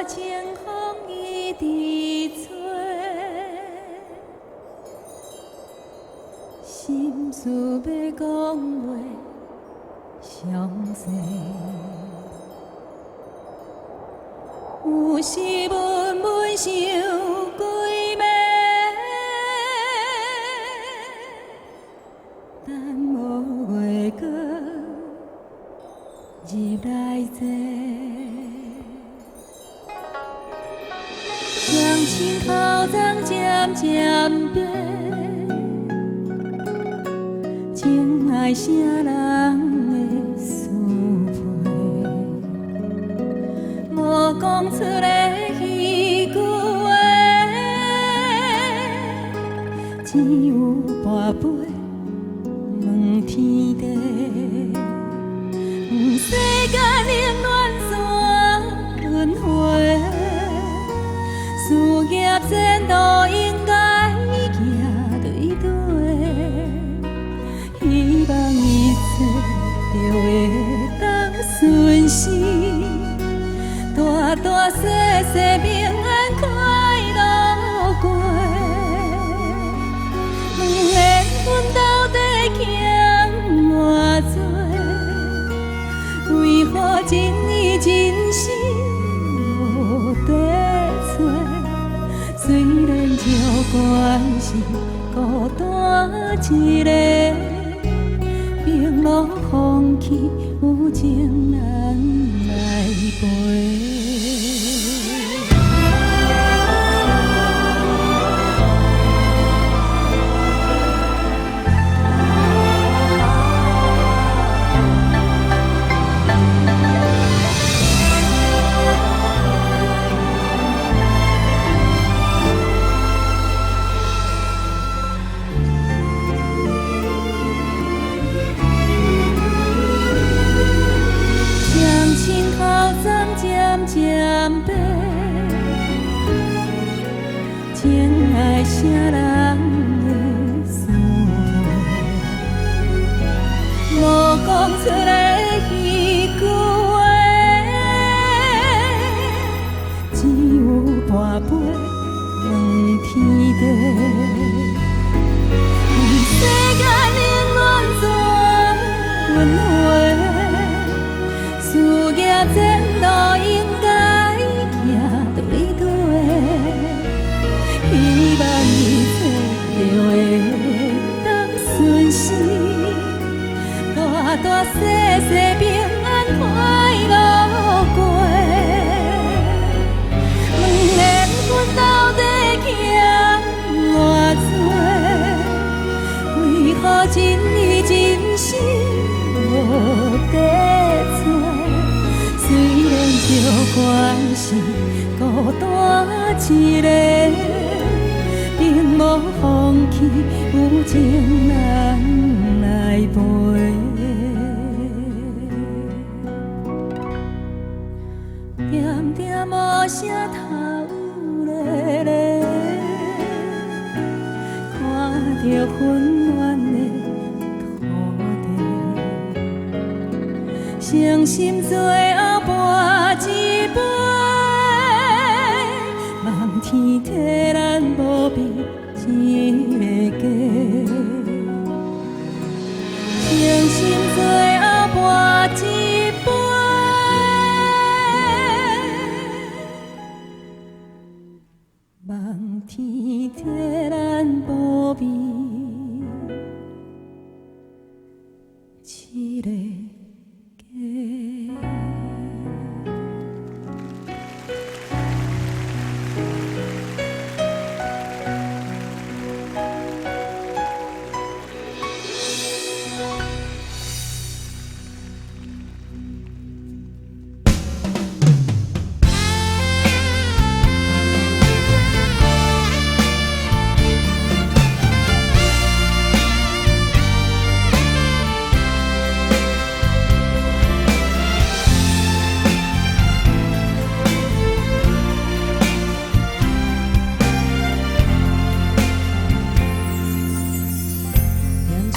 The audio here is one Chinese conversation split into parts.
清风一直吹，心事要讲话上多。有时闷闷想归暝，等无月光入来坐。双亲口中渐渐白，情爱啥人会思陪？无讲出来彼句话，只有跋杯问天地。世间冷暖山轮回，事业前途应该行对对，希望一切就会当顺时，大大小小平安快乐过。问缘阮到底欠偌多，为何真意真心无地找？虽然照关是孤单一个，平路风起有情人来陪。渐渐白，情爱啥人会思陪？无讲出来彼句话，只有跋杯问天地。世间冷暖怎轮回？事业前路应该行对对，希望一切就会当顺时，大大小小平安快乐过。问缘阮到底欠偌多，为何真意真心无地？虽然照关是孤单一个，并无放弃有情人来陪。点点无声头咧咧，看着温暖的诚心最后跋一杯，望天替咱无比一个家。诚心最后跋一杯，望天替咱无比一个。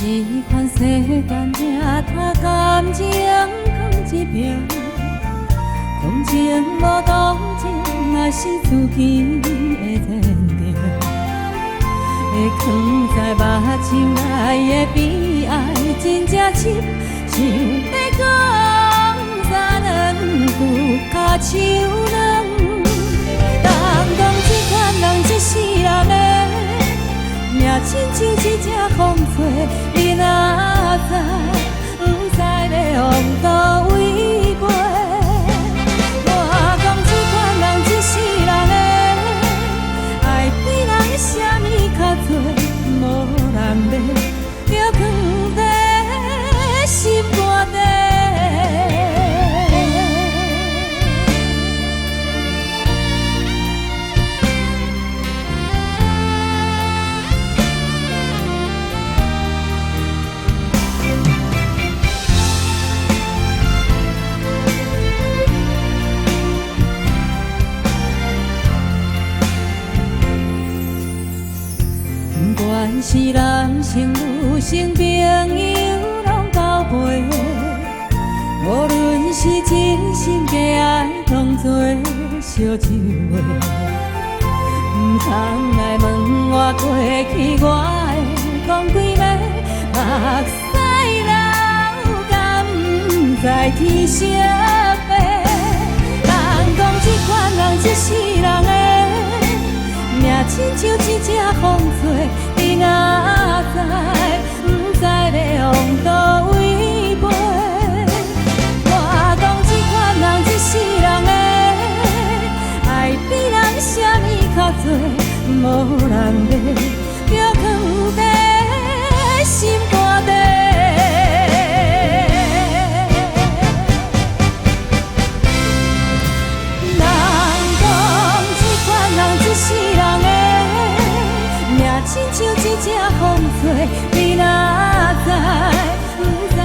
一款世间名他感情放一边，同情无同情若是自己的前程，会藏在目睭内的悲哀，真正深，想要讲三两句脚手软。人讲这款人一世人的命，亲像一只风吹，你若知，不知要往倒位飞。我讲这款人一世人的爱比人啥物较多，无人要，就放在心肝底。原是人生女性朋友拢交陪，无论是真心假爱，拢做烧酒话。唔通来问我过去，我会讲几暝，目屎流，敢不知天色白？人讲这款人一世人的命，亲像一只风吹，你若知，不知要往倒位飞。我讲这款人一世人的爱比人啥物较多，无人要，就放在心肝底。人讲这款人一世人的命，亲像一只风吹，你若知，不知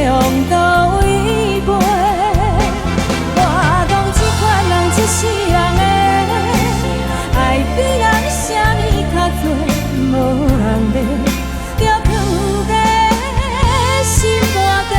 要往倒位飞。我讲这款人一世人的爱比人啥物较多，无人要，就放在心肝底。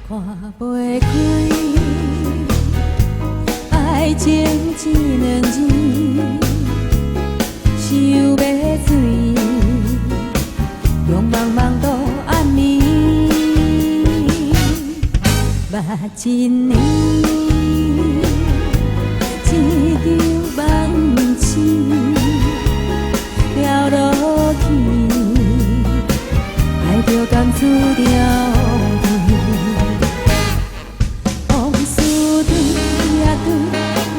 看袂开，爱情一两字，想要醉，用茫茫都暗暝，目一年，一场梦醒，了落去，爱着甘注定。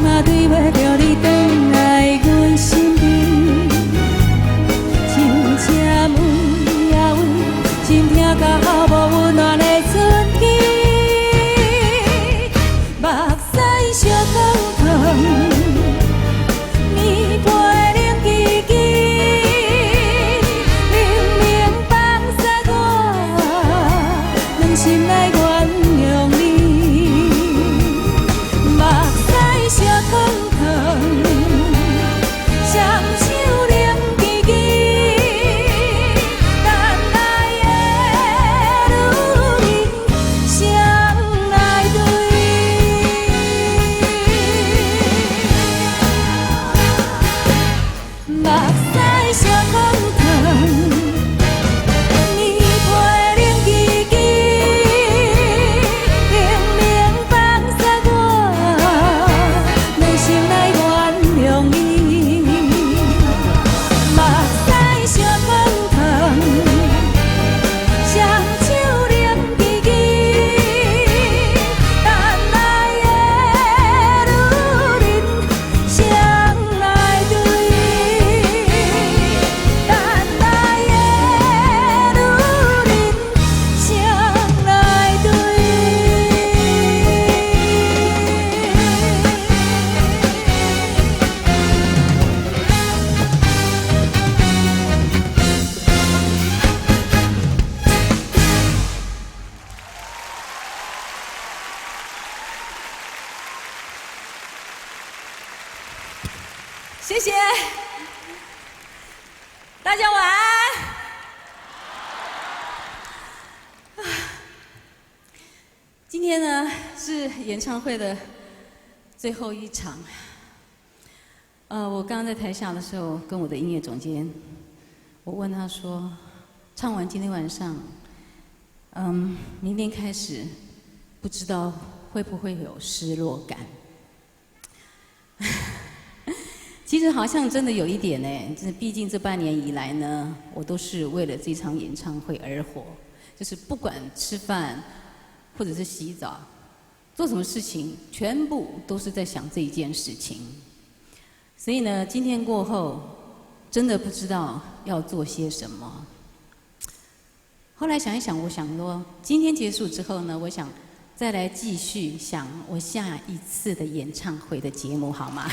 嘛对袂着你转来阮身边，像车门也为心痛到无温暖的春天，目屎烧烫烫，棉被冷吱吱，明明放肆我，软心来原谅你。烧烫烫，双手冷吱吱，等来的女人谁来对？目屎烧烫烫，棉被冷吱吱。谢谢大家晚安。今天呢是演唱会的最后一场。我刚刚在台下的时候，跟我的音乐总监，我问他说，唱完今天晚上，明天开始，不知道会不会有失落感？其实好像真的有一点呢，就是毕竟这半年以来呢，我都是为了这场演唱会而活，就是不管吃饭，或者是洗澡，做什么事情，全部都是在想这一件事情。所以呢，今天过后，真的不知道要做些什么。后来想一想，我想说，今天结束之后呢，我想再来继续想我下一次的演唱会的节目，好吗？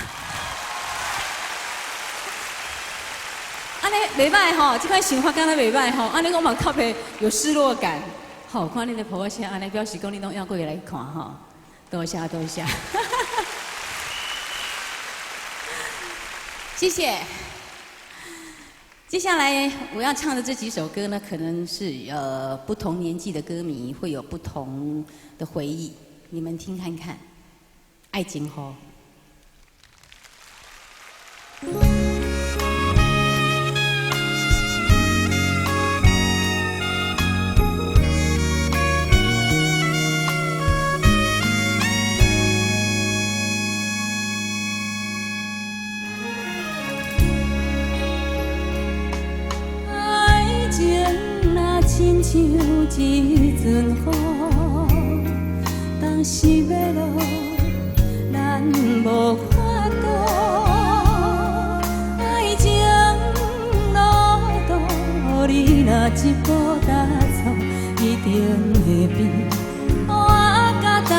安尼袂歹吼，这款想法敢若袂歹吼，安尼我嘛较袂有失落感。好，看你的婆声，安尼表示讲你拢要过来看吼，多谢多谢。谢谢。接下来我要唱的这几首歌呢，可能是不同年纪的歌迷会有不同的回忆，你们听看看。爱情吼。亲像一阵雨，当时要落，咱无法度。爱情路途，你若一步踏错，一定会变我甲冬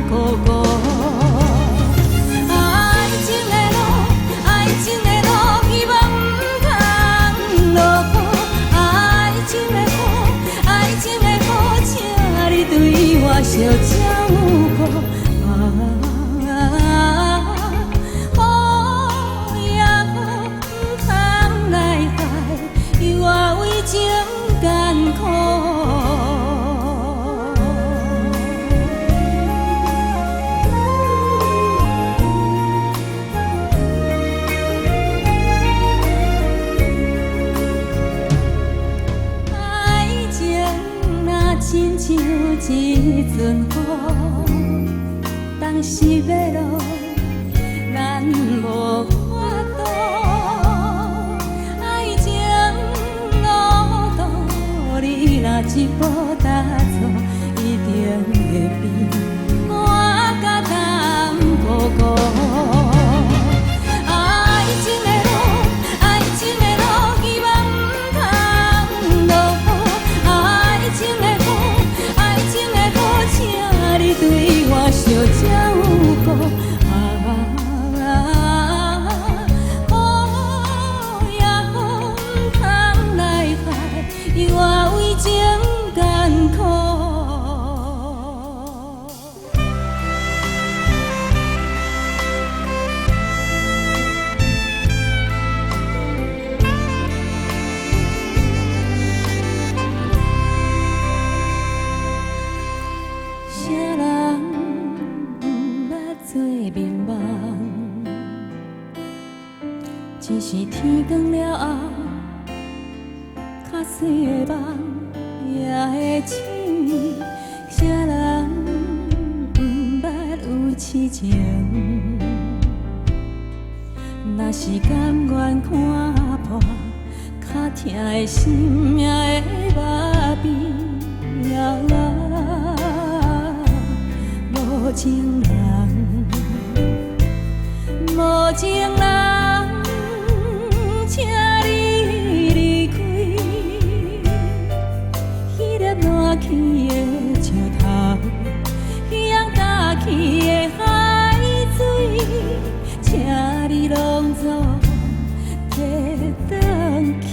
孤孤。爱情的路，爱情的路，希望不通落雨。爱情的爱情的雨，请你对我小照顾。雨也雨，不通来害，犹我为情艰苦。亲像一阵雨，当时要落，咱无法度。爱情路途，你若一步踏错，一定会变我甲冬孤孤。爱情的路，爱情的路，希望不通落雨。爱情的请你对我小照顾，雨也雨，不通来害，犹我为情艰苦。只是天光了后，较水的梦也会醒。啥人不捌有痴情？若是甘愿看破，较痛的心也会麻痹了。无情人，无情人。请你离开，迄粒烂去的石头，迄样干去的海水，请你拢做摕转去。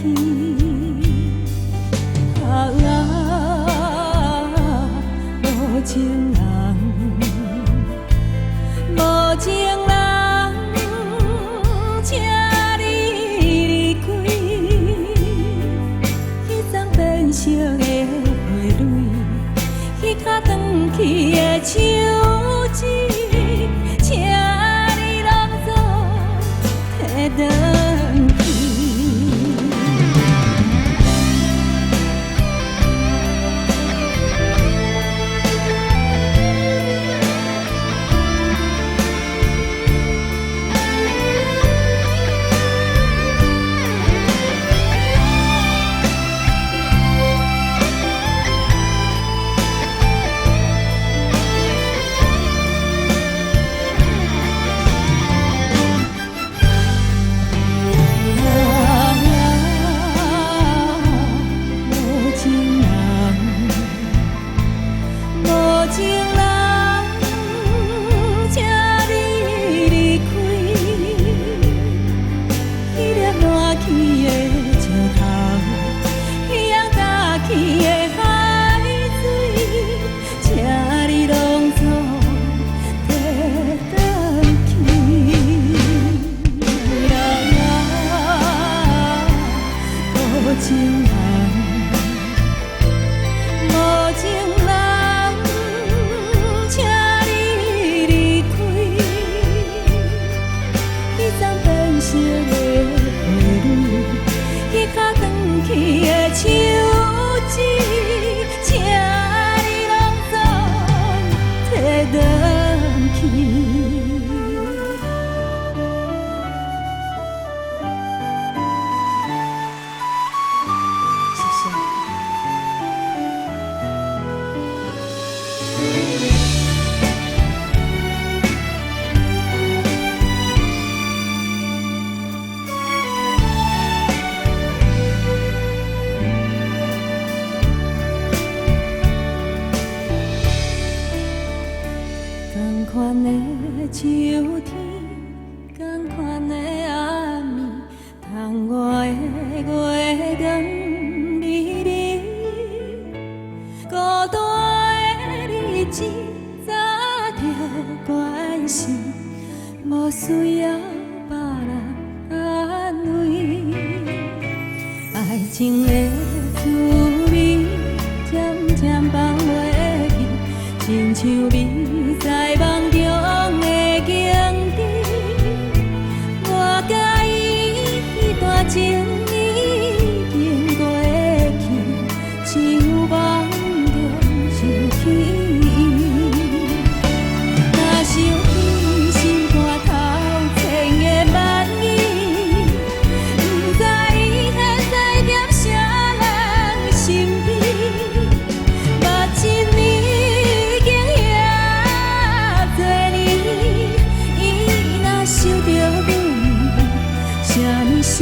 无情人，无情人，请。去的手指，请你拢总摕转去。秋天，同款的暗暝，窗外的月光美丽。孤单的日子早就关心，无需要别人安慰。爱情的滋味渐渐放袂去，亲像你在梦中。情已经过去，只有梦中想起。若想起心肝头千个万语，不知伊现在踮啥人身边。目睭已经遐多年，伊若想着阮，啥物心？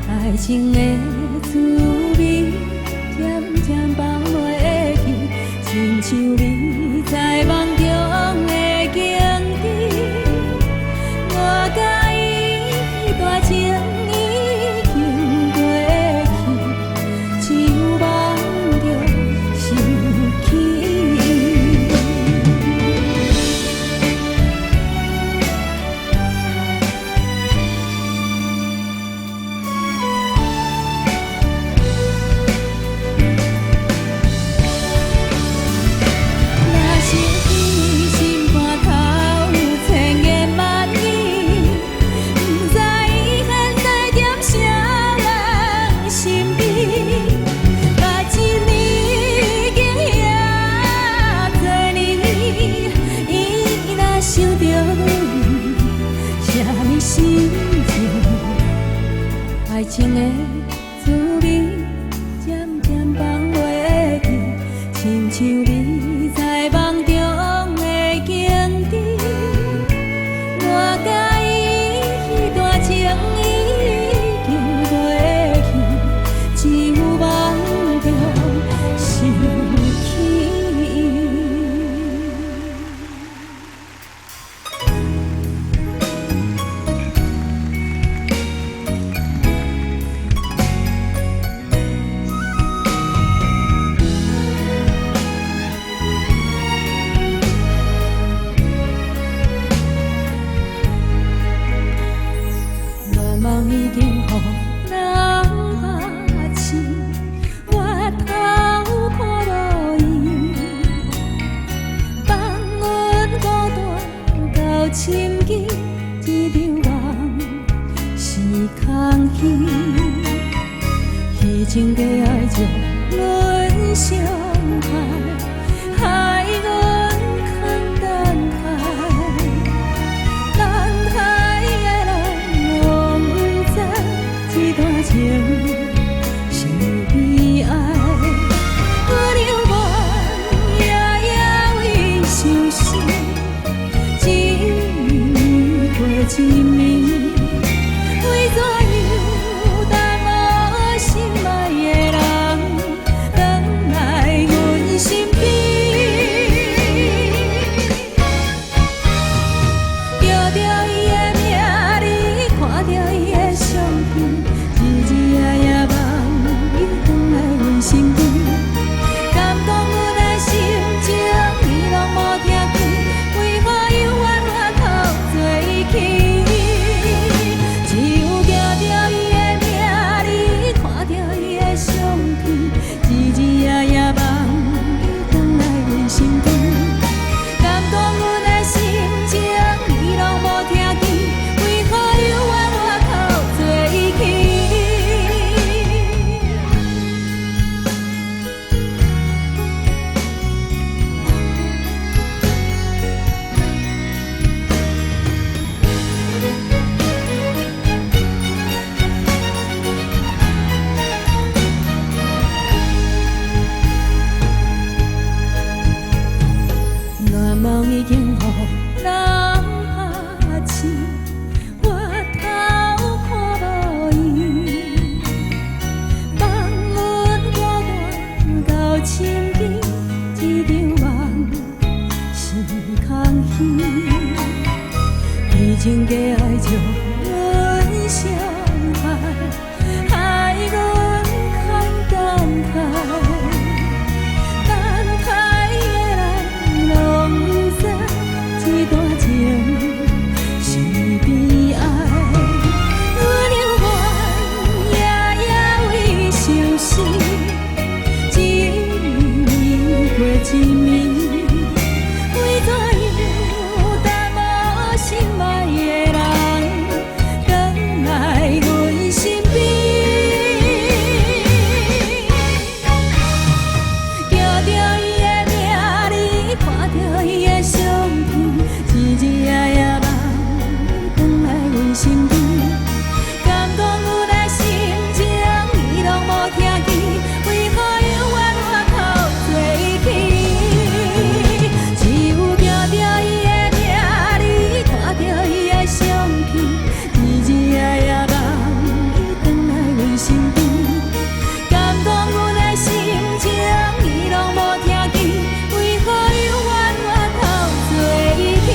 爱情的滋味渐渐放袂去，亲像你在梦中的景致。我甲伊大情已经过去，只有梦中想起。爱情的滋味渐渐放袂去，亲像你在梦中的景致。我甲伊段情已经过去，只有梦中想起。心肠。敢讲阮的心情，你拢无听见，为何犹原我头做起？只有行着伊的名，你看着伊的相片，日日夜夜梦伊返来阮心间。敢讲阮的心情，你拢无听见，为何犹原我头做起？愿望已经予人拍醒，我头看无伊，放阮孤单到深更，一场梦是空虚。已情假爱将阮伤害，害阮堪感慨。一段情是悲哀，阮犹原夜夜为相思，一暝过一暝，为怎样淡薄心爱的人，返来阮身边，叫着伊的名，你看着伊的相片。日日夜夜梦，返来阮身边。敢讲阮的心情，你拢无听见，为何犹原我头做起？只有行着伊的名，你看着伊的相片，日日夜夜梦，伊返来阮身边。敢讲阮的心情，你拢无听见，为何犹原我头做起？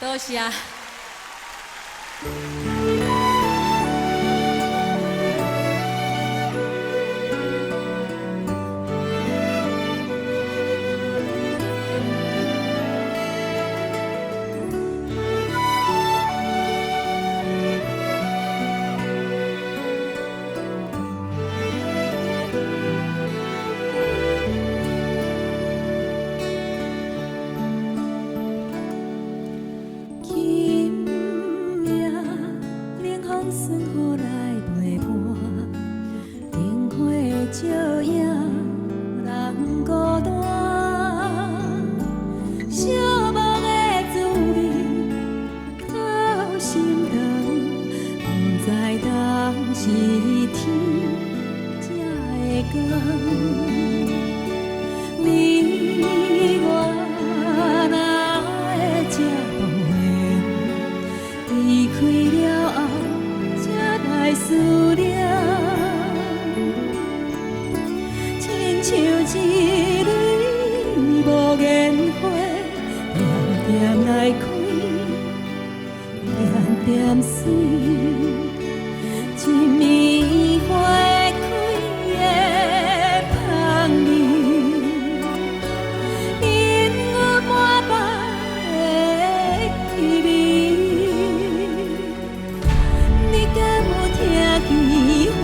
多谢。照影人孤单，寂寞的滋味透心肠，不知当是天才会讲。你我哪会这无缘，离开了后才来思念。像一蕊无言花，点点来开，点点水，一暝花开的香味，引我满腹的气味。你敢有听见花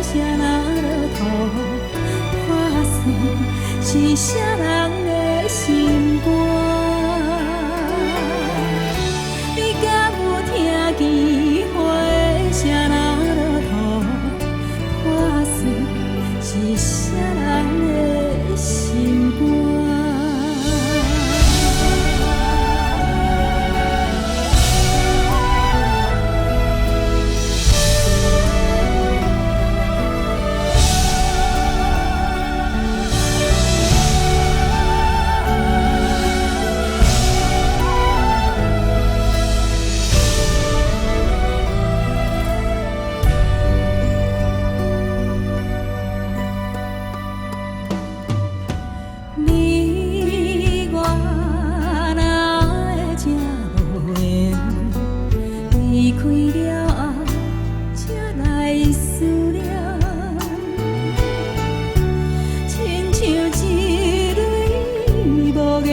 声若落土？是啥人的心肝？你敢有听见花？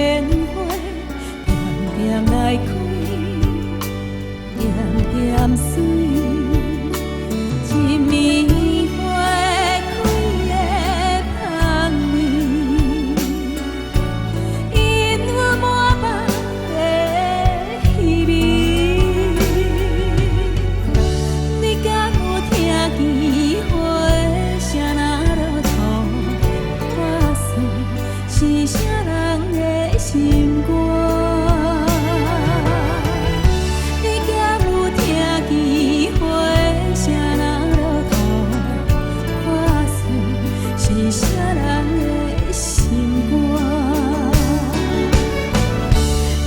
莲花，点点来开，点点水，一暝花开的香味，因我满腹的希望。你敢有听见花的声若落土，破碎是啥人的心肝？你敢有听见花的声若落土，破碎是啥人的心肝？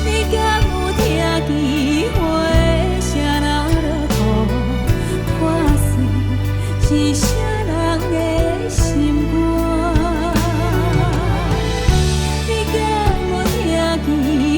你敢有听见花的声若落土，破碎是啥人的心肝？你敢有听见？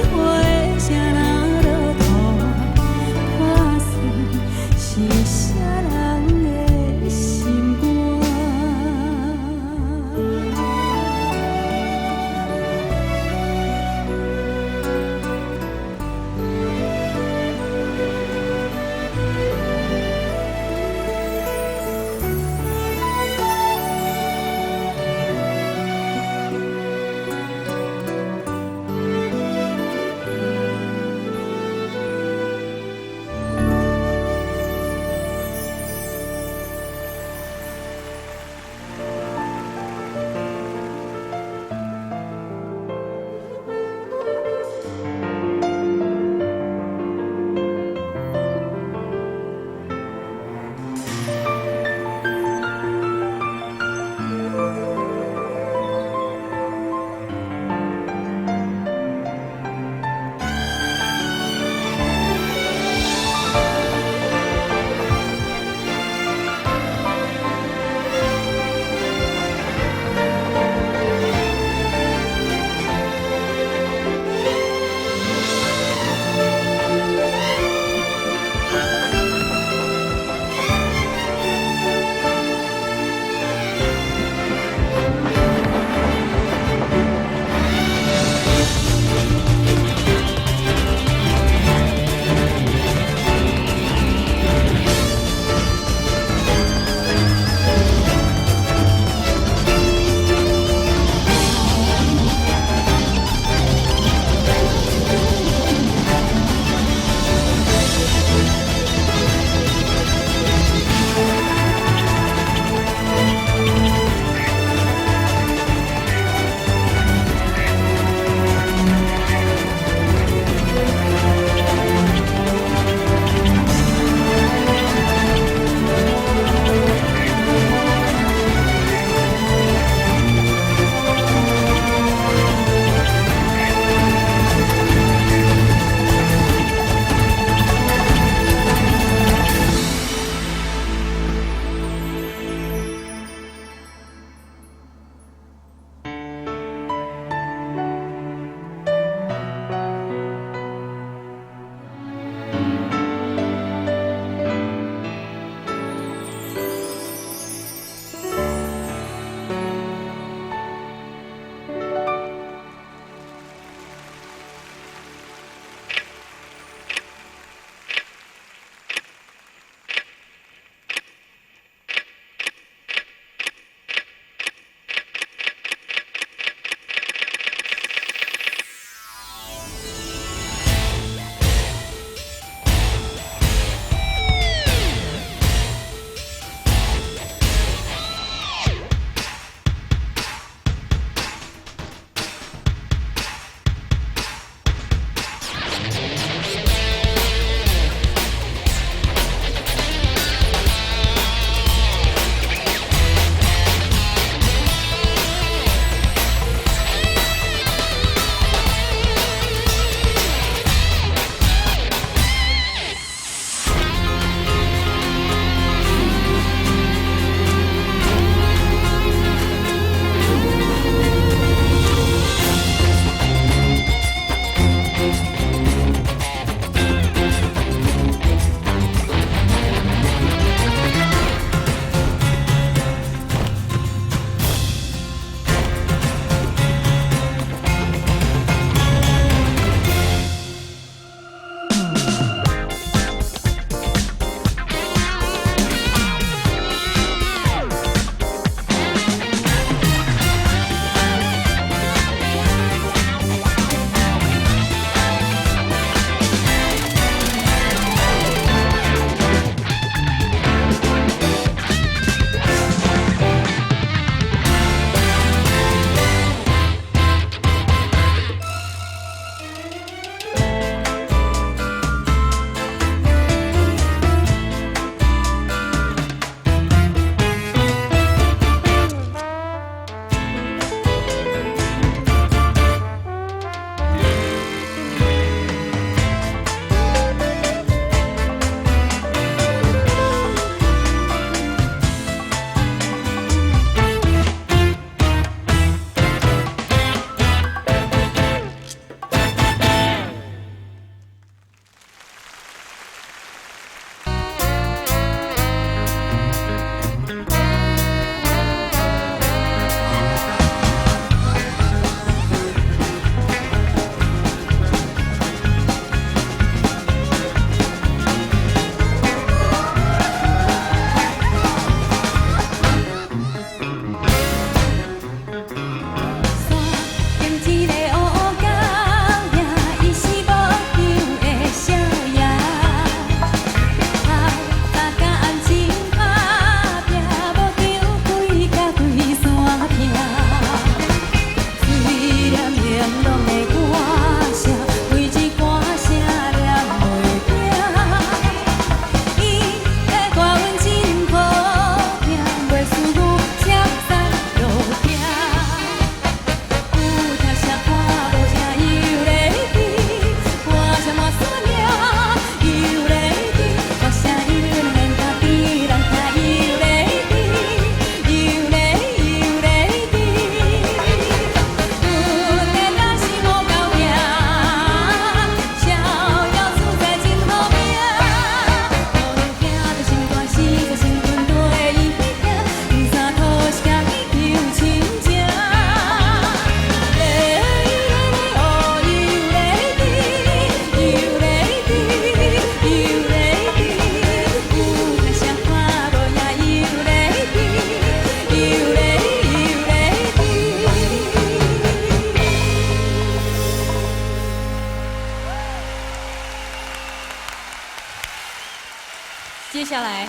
接下来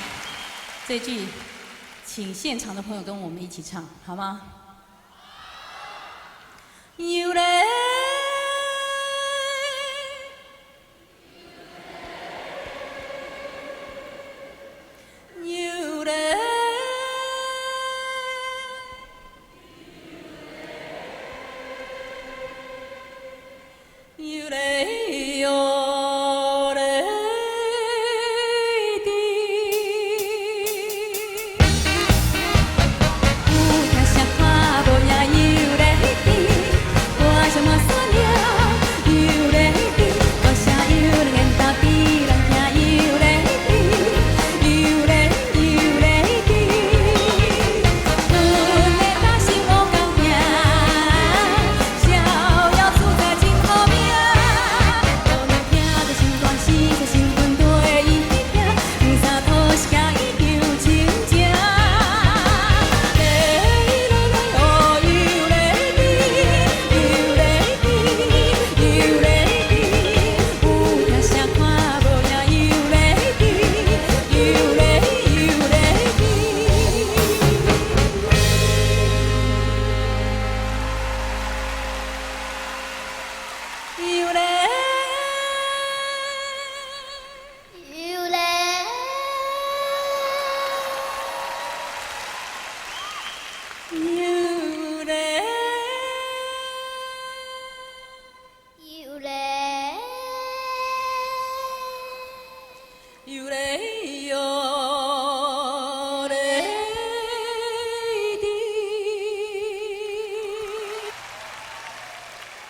这句，请现场的朋友跟我们一起唱，好吗？有嘞。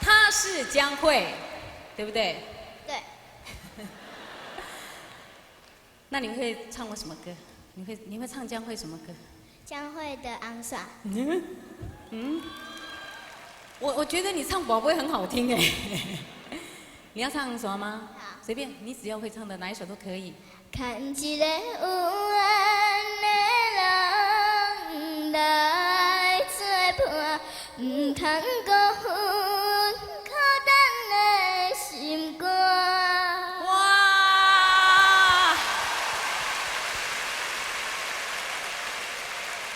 他是江蕙，对不对？对。那你会唱过什么歌？你会唱江蕙什么歌？江蕙的《昂耍》。我觉得你唱宝贝很好听哎。你要唱什么吗？好。随便，你只要会唱的哪一首都可以。看一个有缘的人来作伴，唔通辜负孤单的心肝。哇！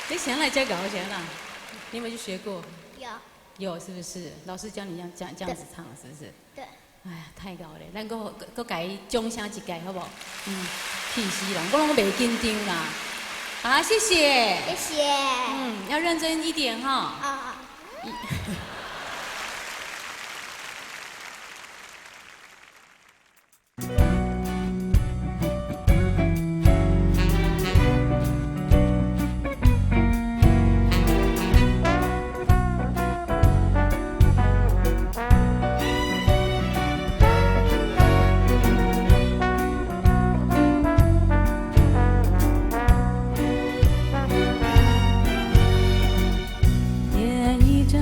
你想来教搞钱啦？你有没有去学过？有，是不是？老师教你这样子唱，是不是？对。哎呀，太高了，咱搁改掌声一改，好不好？气死人，我拢袂紧张啦。好，谢谢。谢谢。要认真一点哈。啊。点一盏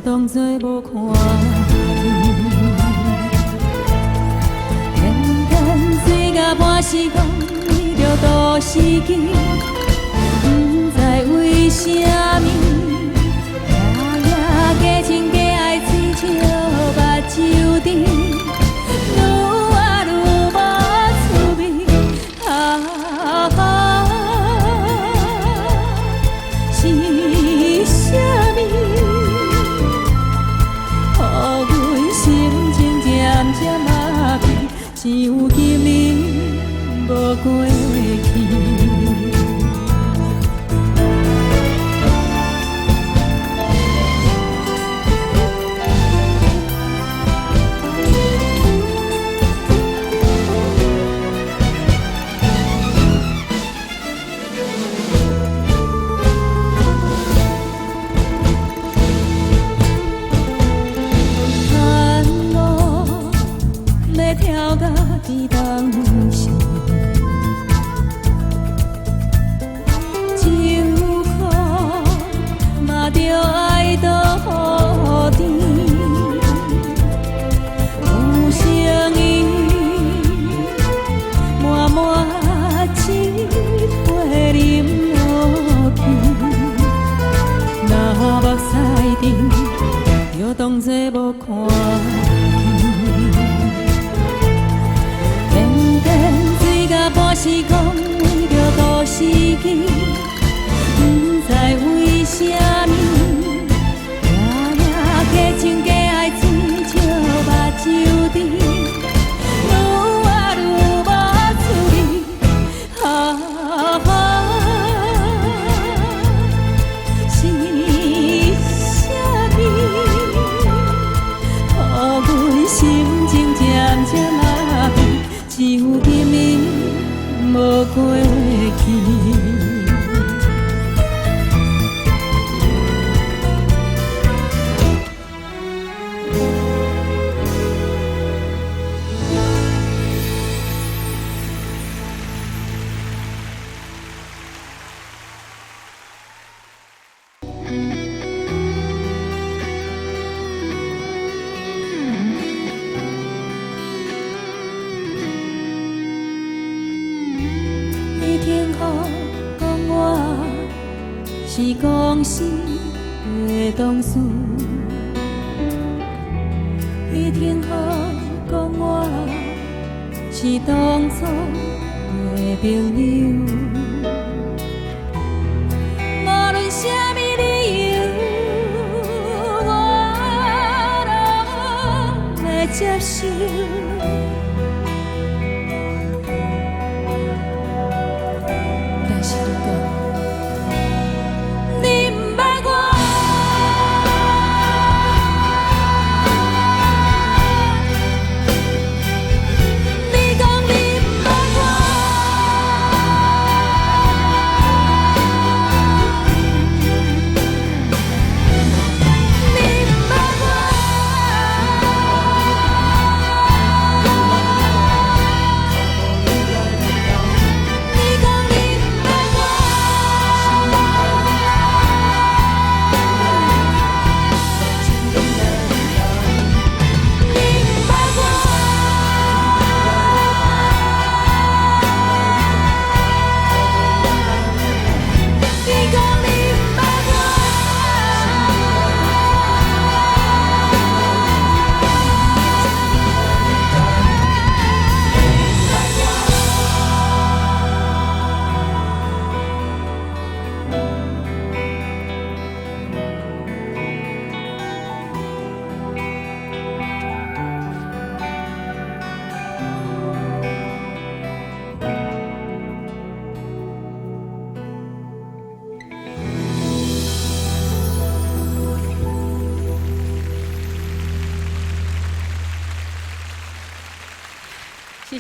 当作无看见，天天醉甲半时讲为着都市机，不知为什么，夜夜加情加爱追笑目睭甜，愈活愈无滋味，是啥物？渐麻痹，只有今日无过去。跳到伫当时，酒苦嘛着爱倒甜，有声音满满一杯饮落去，若目屎沉，就当作无看。半时讲为着都市机，不知为什么，夜夜加情加爱追笑目睭甜，愈活愈无滋味，是啥物？予阮心情渐渐麻痹，只有今日。无过去。是讲死的同事，你听好讲我是当初的朋友，无论什么理由，我拢会接受。但是如果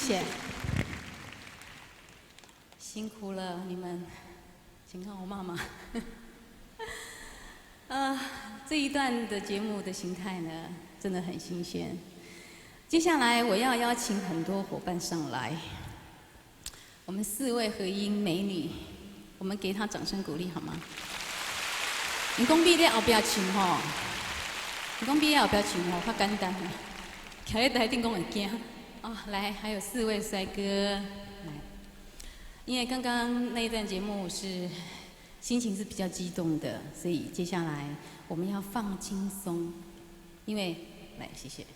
谢，辛苦了你们，请看我妈妈。这一段的节目的形态呢，真的很新鲜。接下来我要邀请很多伙伴上来，我们4位合音美女，我们给她掌声鼓励好吗？你讲比咧后壁唱吼，你讲比咧后壁唱吼，较简单，徛咧台顶讲会惊。来，还有4位帅哥，来，因为刚刚那一段节目是心情是比较激动的，所以接下来我们要放轻松，因为来，谢谢。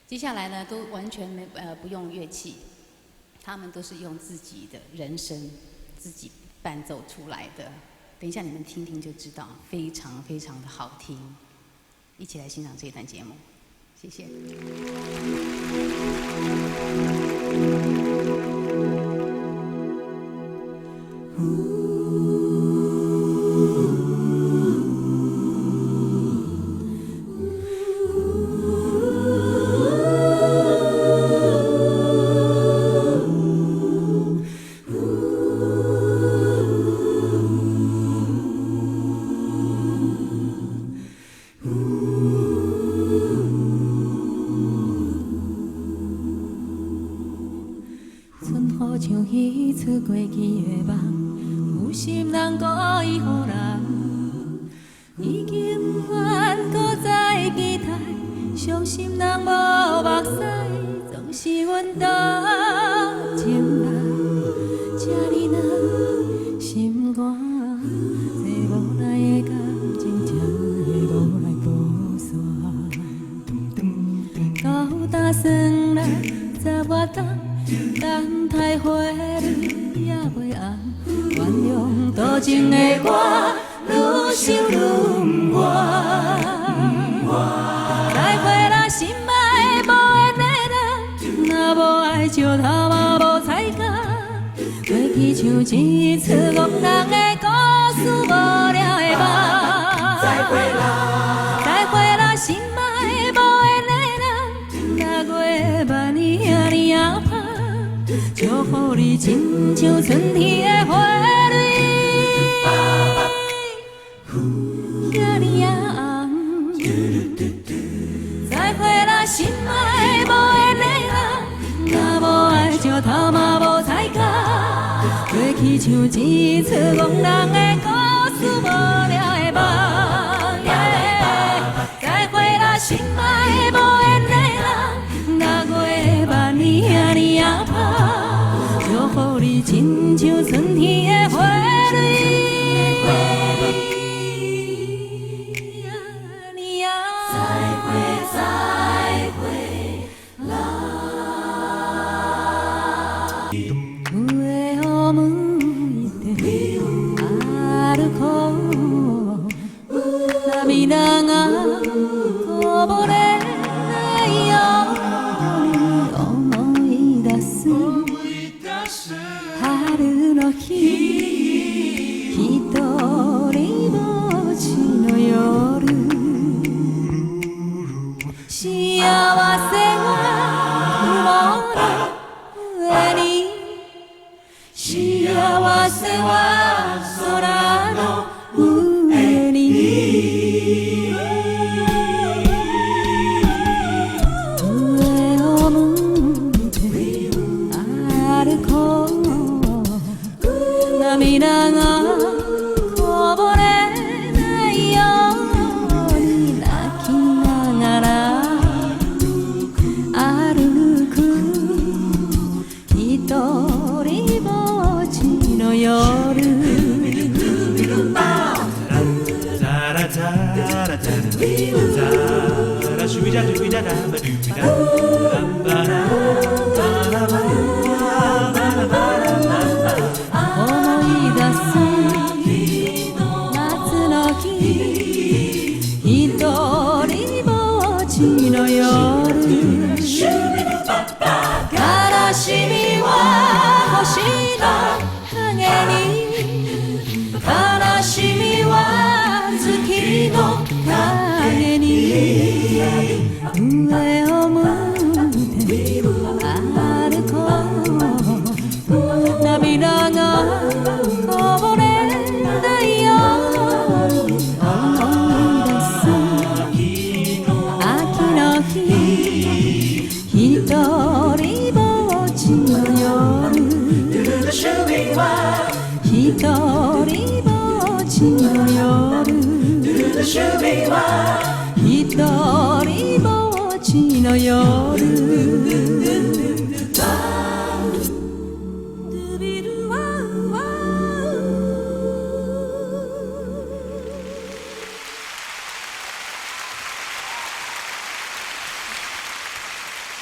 接下来呢，都完全不用乐器，他们都是用自己的人声自己伴奏出来的。等一下你们听听就知道，非常非常的好听。一起来欣赏这一段节目，谢谢。出过去的梦，有心人故意予人，已经愿搁再期待，伤心人无目屎，总是阮多情人，这呢软心肝，这无奈的感情，才会无来无散，到打算来十外冬。等待花蕊也袂红，原谅多情的我，愈想愈不愿。再会啦，心爱无缘的人，若无爱石头嘛无彩甲，过去像一出憨人的故事，无聊的梦。再会啦，再会啦，心爱无缘的人，若月万年啊年啊盼。祝福你亲像春天的花蕊，遐尼啊红。再会啦，心爱无缘的人，若无爱石头嘛无彩甲，过去像一出憨人的故事，无聊的梦。再会啦，心爱无缘的人，若月万年啊年啊盼。祝福你亲像春天的花蕊。再会啦。上を向いて歩こう。涙がこぼれないように思い出す。春の日、一人ぼっちの夜、幸せは雲の上に、幸せは空の上に、上を向いて歩こう。涙がこぼれないように泣きながら歩く一人ぼっちの夜。ザラザラザラザラシュビダドゥビダダバドゥビダバラバラバラバラの夜、悲しみは星の影に、悲しみは月の影に。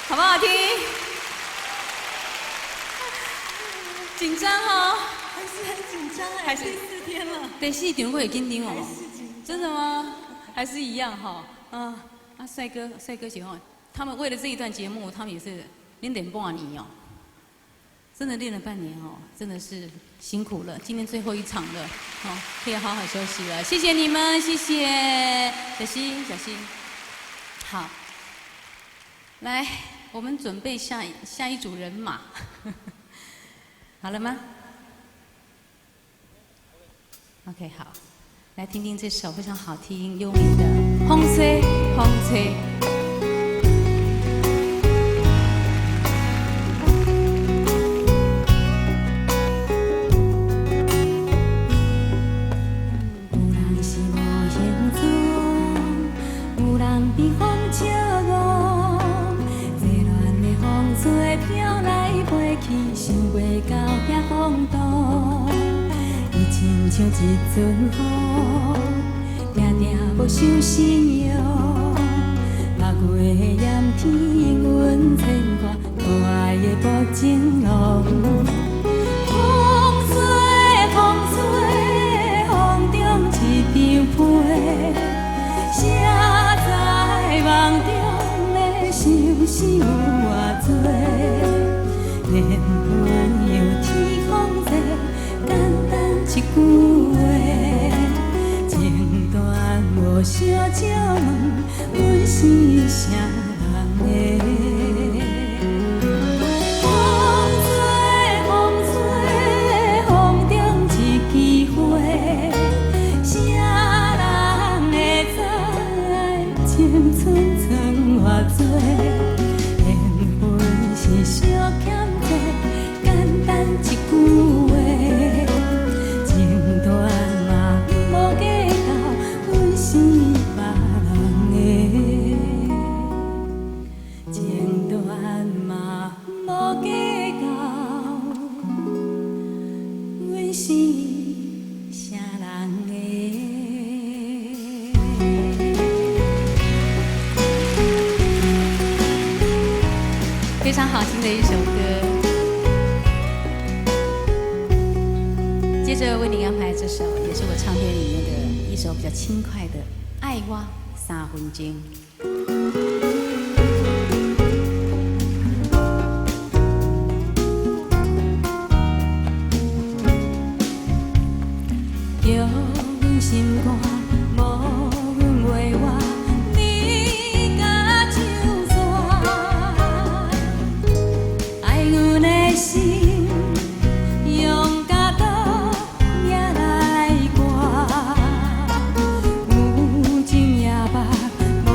好不好听？紧张哦，还是很紧张哎，还是第4天了。第4场会紧张哦，真的吗？还是一样哈？帅哥姐哦，他们为了这一段节目，他们也是练半年哦，真的练了半年哦，真的是辛苦了。今天最后一场了，哦，可以好好休息了。谢谢你们，谢谢小溪。好，来，我们准备下一组人马，好了吗 ？OK， 好，来听听这首非常好听、优美的《风吹风吹》。想袂到遐风度，伊亲像一阵雨，定定要受心药。6月炎天，阮牵挂大爱的无情路。风吹风吹，风中一张被，谁知梦中的心事有偌多？缘分由天空坐，简单一句话，情断无相借问，阮是啥人的？风吹风吹，风中一枝花，谁人会知情春藏偌多？缘分是相欠。简单一句话，情断嘛无计较，阮是别人的。情断嘛无计较，阮是啥人的？非常好听的一首歌。接着为您安排这首，也是我唱片里面的一首比较轻快的《爱我3分钟》。叫阮心肝，无阮话我，你甲唱煞，爱阮的心。用甲刀也来割，有情也捌，无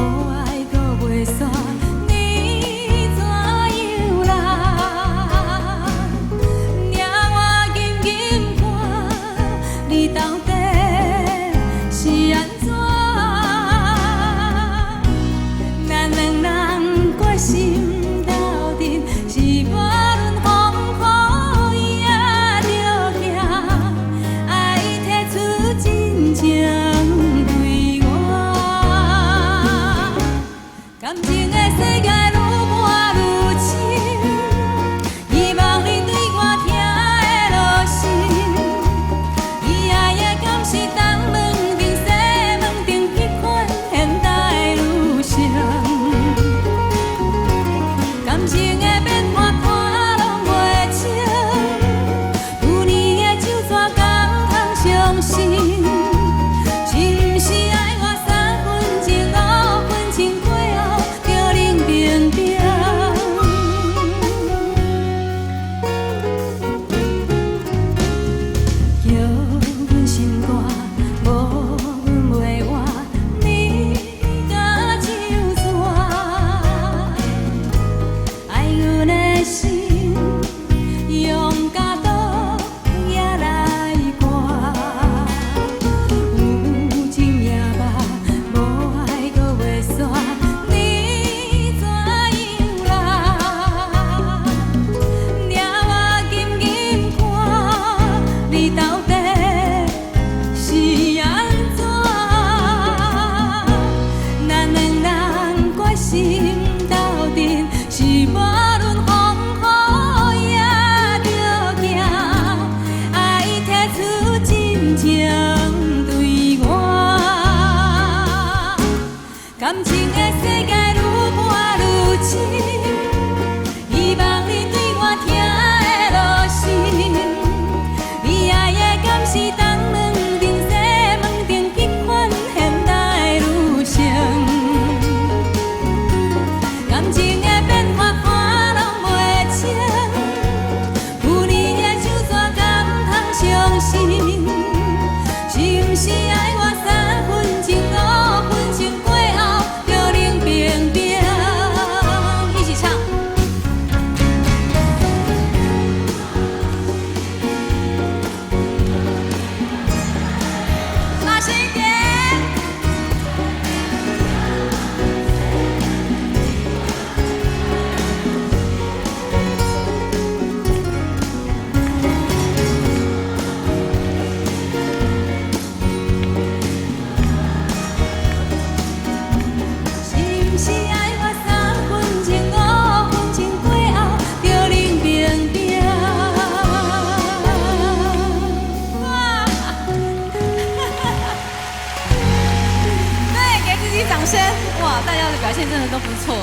的都不错。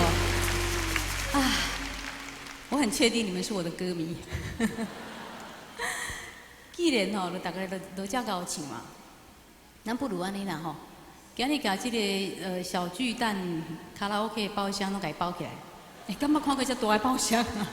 啊，我很确定你们是我的歌迷。既然吼，大家都这高兴嘛，咱不如安尼啦吼。今日把这个小巨蛋卡拉 OK 包厢都给包起来。敢捌看过这大的包厢啊？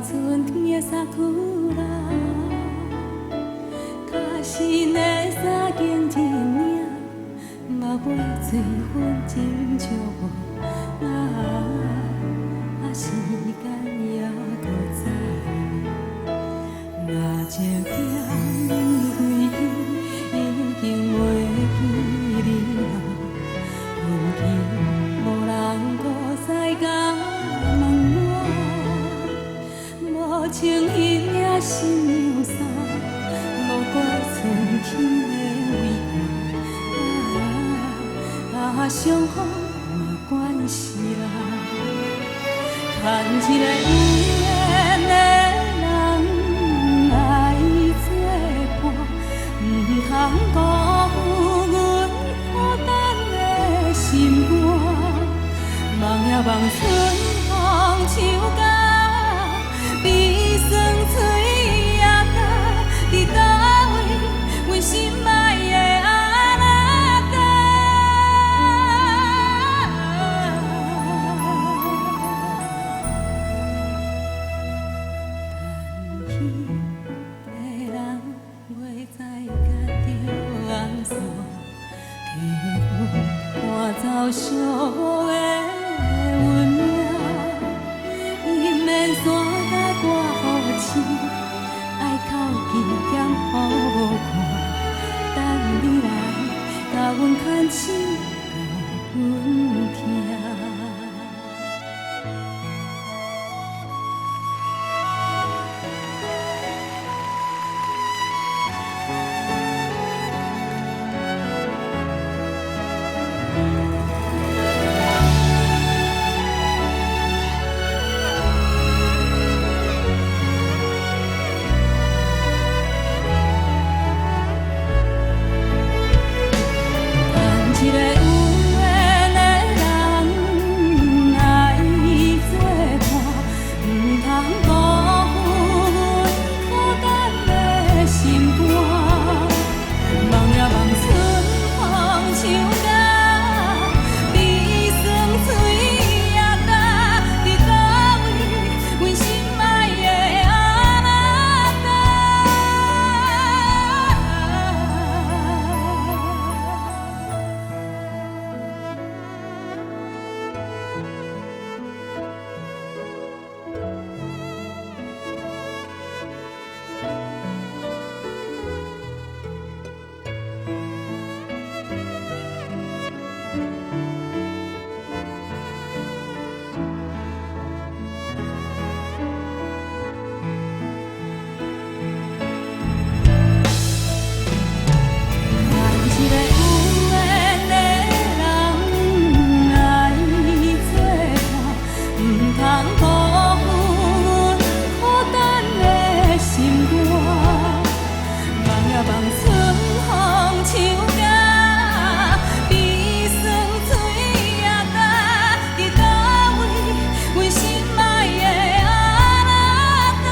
春天的桜，脚身的衫经一领，目尾水分真少无，时间也搁早，若一点归去，已经袂记你啊，运气无人搁再甲问我。无情伊领新娘衫，无怪春天的为何，伤风嘛关系啦。牵一个有缘的人来作伴，唔通辜负阮孤单的心肝。梦呀梦，春风秋甲。悲酸嘴也干，伫倒位？阮心爱的阿拉丁。走寂寞的运命，伊免山甲我好醒，爱靠近点予我看，等你来甲阮牵手，甲阮听。一个有缘的人来作伴，唔通辜负阮孤单的心肝。梦呀梦，春风唱甲悲酸醉也干，伫倒位，阮心爱的阿妈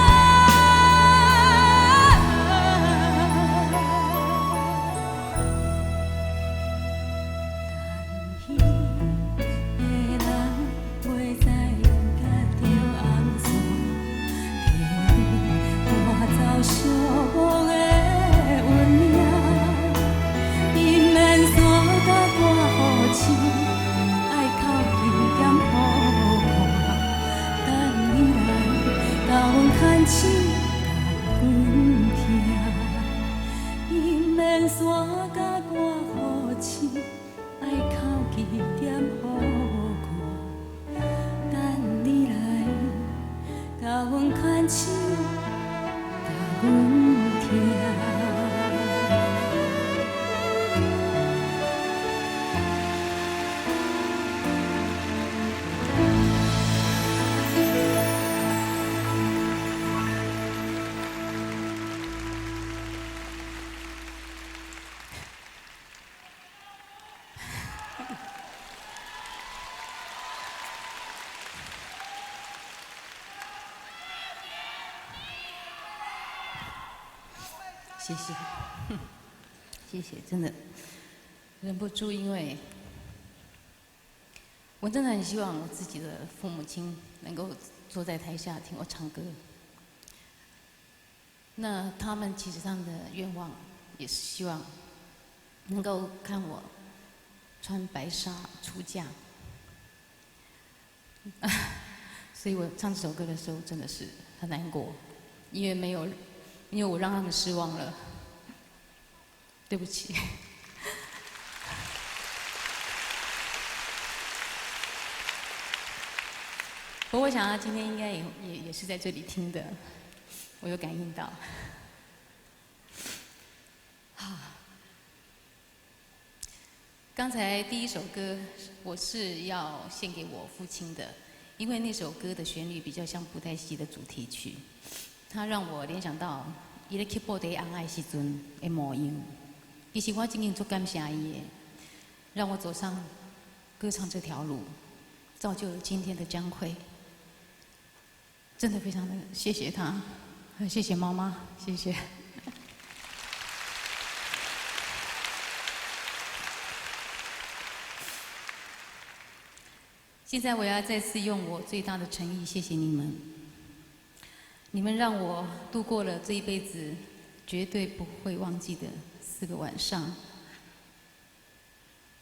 牵手甲阮听，伊免山甲我好醒，爱靠近点予我看，等你来甲阮牵手甲阮听。谢谢，谢谢，真的忍不住，因为我真的很希望我自己的父母亲能够坐在台下听我唱歌。那他们其实他们的愿望也是希望能够看我穿白纱出嫁，所以我唱这首歌的时候真的是很难过，因为我让他们失望了，对不起。不过我想他今天应该也是在这里听的，我有感应到。刚才第一首歌我是要献给我父亲的，因为那首歌的旋律比较像布袋戏的主题曲。它让我联想到伊咧去布袋红爱时阵的模样。其实我真正足感谢伊的，让我走上歌唱这条路，造就了今天的江蕙。真的非常的谢谢他，谢谢妈妈，谢谢。现在我要再次用我最大的诚意，谢谢你们。你们让我度过了这一辈子绝对不会忘记的4个晚上。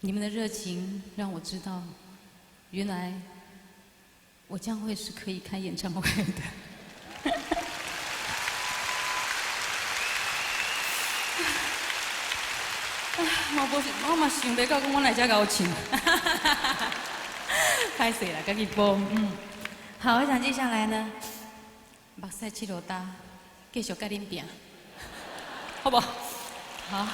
你们的热情让我知道，原来我将会是可以开演唱会的。我嘛想袂到，讲我来遮高唱，歹势啦，家己播。好，我想接下来呢，目屎七路搭，继续甲恁拼，好不好？好。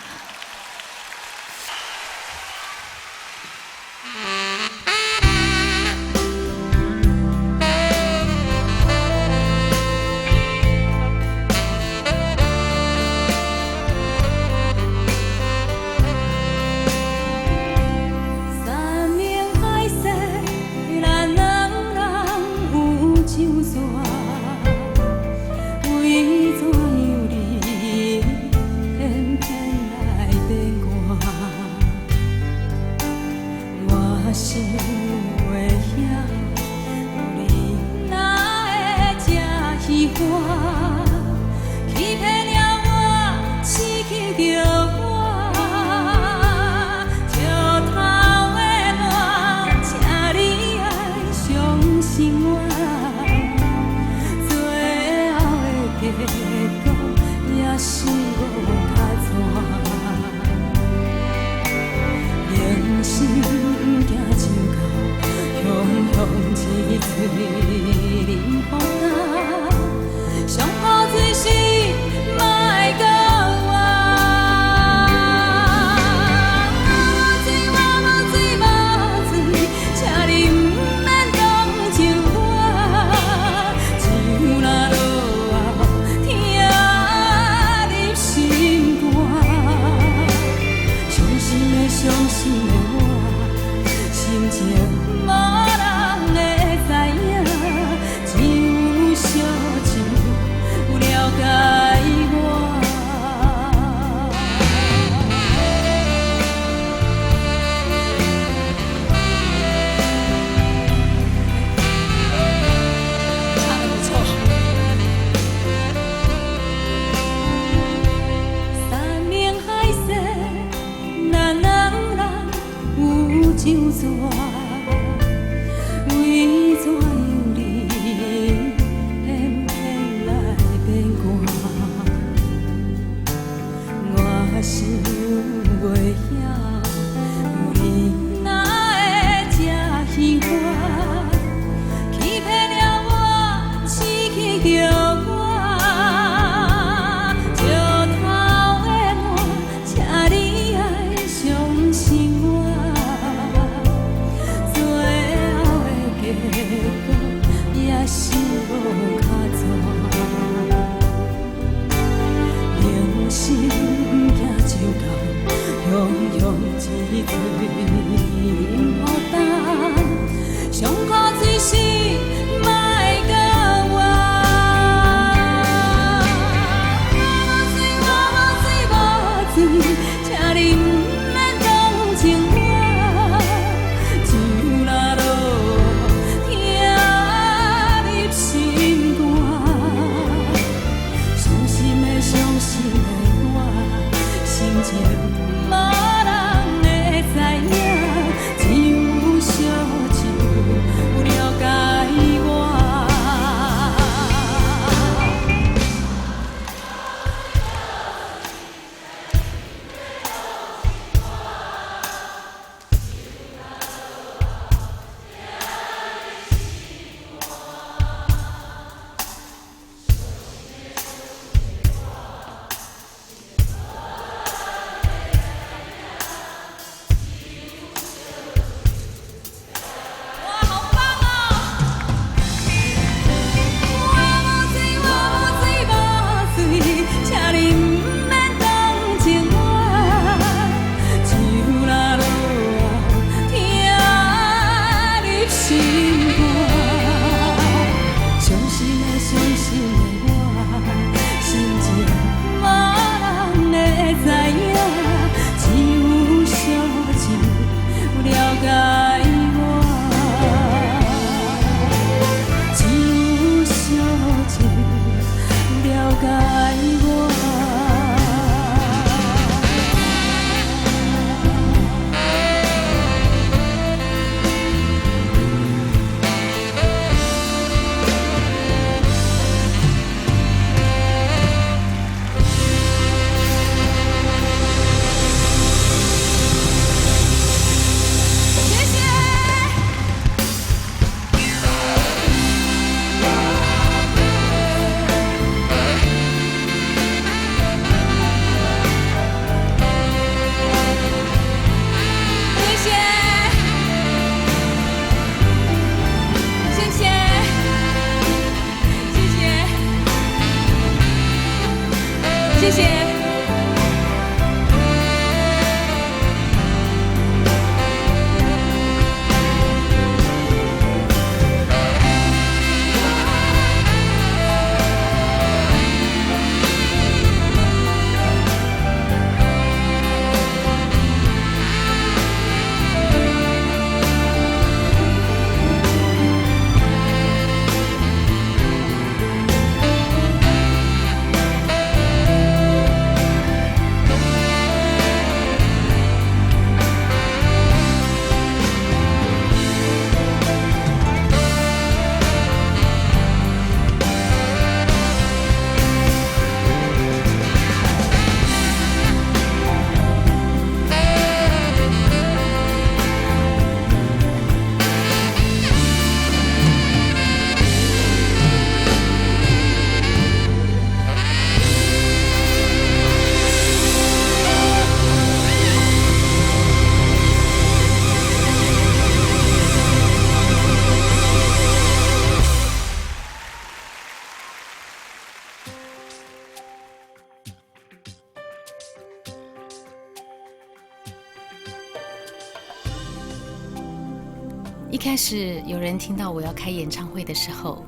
一开始有人听到我要开演唱会的时候，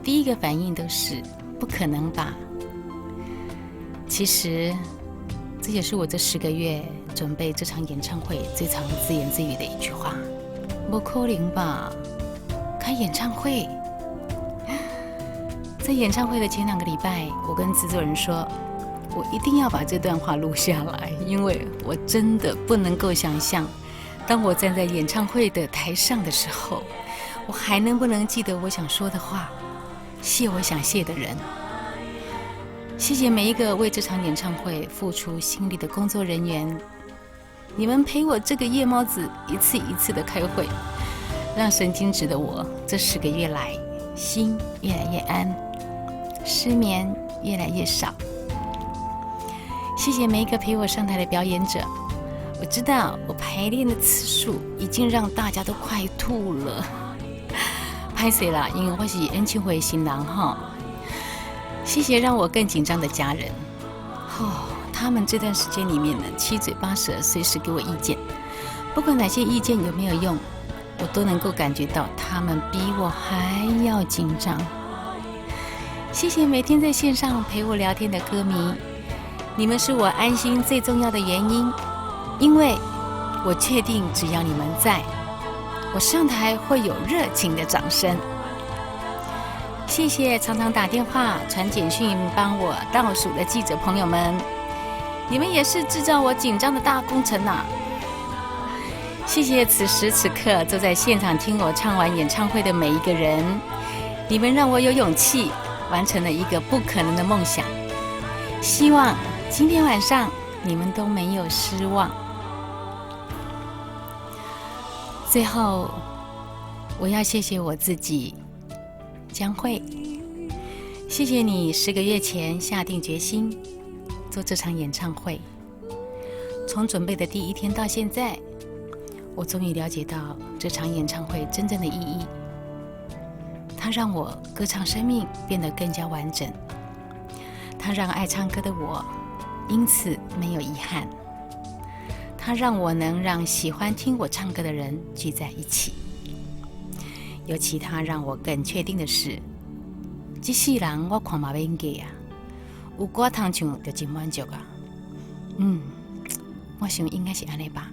第一个反应都是不可能吧。其实这也是我这10个月准备这场演唱会最常自言自语的一句话，不可能吧，开演唱会。在演唱会的前2个礼拜，我跟制作人说，我一定要把这段话录下来，因为我真的不能够想象，当我站在演唱会的台上的时候，我还能不能记得我想说的话，谢我想谢的人。谢谢每一个为这场演唱会付出心力的工作人员，你们陪我这个夜猫子一次一次的开会，让神经质的我这10个月来心越来越安，失眠越来越少。谢谢每一个陪我上台的表演者，我知道我排练的次数已经让大家都快吐了，拍谁啦？因为我是演唱会新郎哈。谢谢让我更紧张的家人，他们这段时间里面呢，七嘴八舌，随时给我意见，不管哪些意见有没有用，我都能够感觉到他们比我还要紧张。谢谢每天在线上陪我聊天的歌迷，你们是我安心最重要的原因，因为我确定只要你们在，我上台会有热情的掌声。谢谢常常打电话传简讯帮我倒数的记者朋友们，你们也是制造我紧张的大功臣啊。谢谢此时此刻坐在现场听我唱完演唱会的每一个人，你们让我有勇气完成了一个不可能的梦想。希望今天晚上你们都没有失望。最后我要谢谢我自己，江蕙，谢谢你10个月前下定决心做这场演唱会。从准备的第1天到现在，我终于了解到这场演唱会真正的意义。它让我歌唱生命变得更加完整，它让爱唱歌的我因此没有遗憾，它让我能让喜欢听我唱歌的人聚在一起。尤其他让我更确定的是，这世人我看嘛免嫁啊，有歌通唱就真满足啊。我想应该是安尼吧。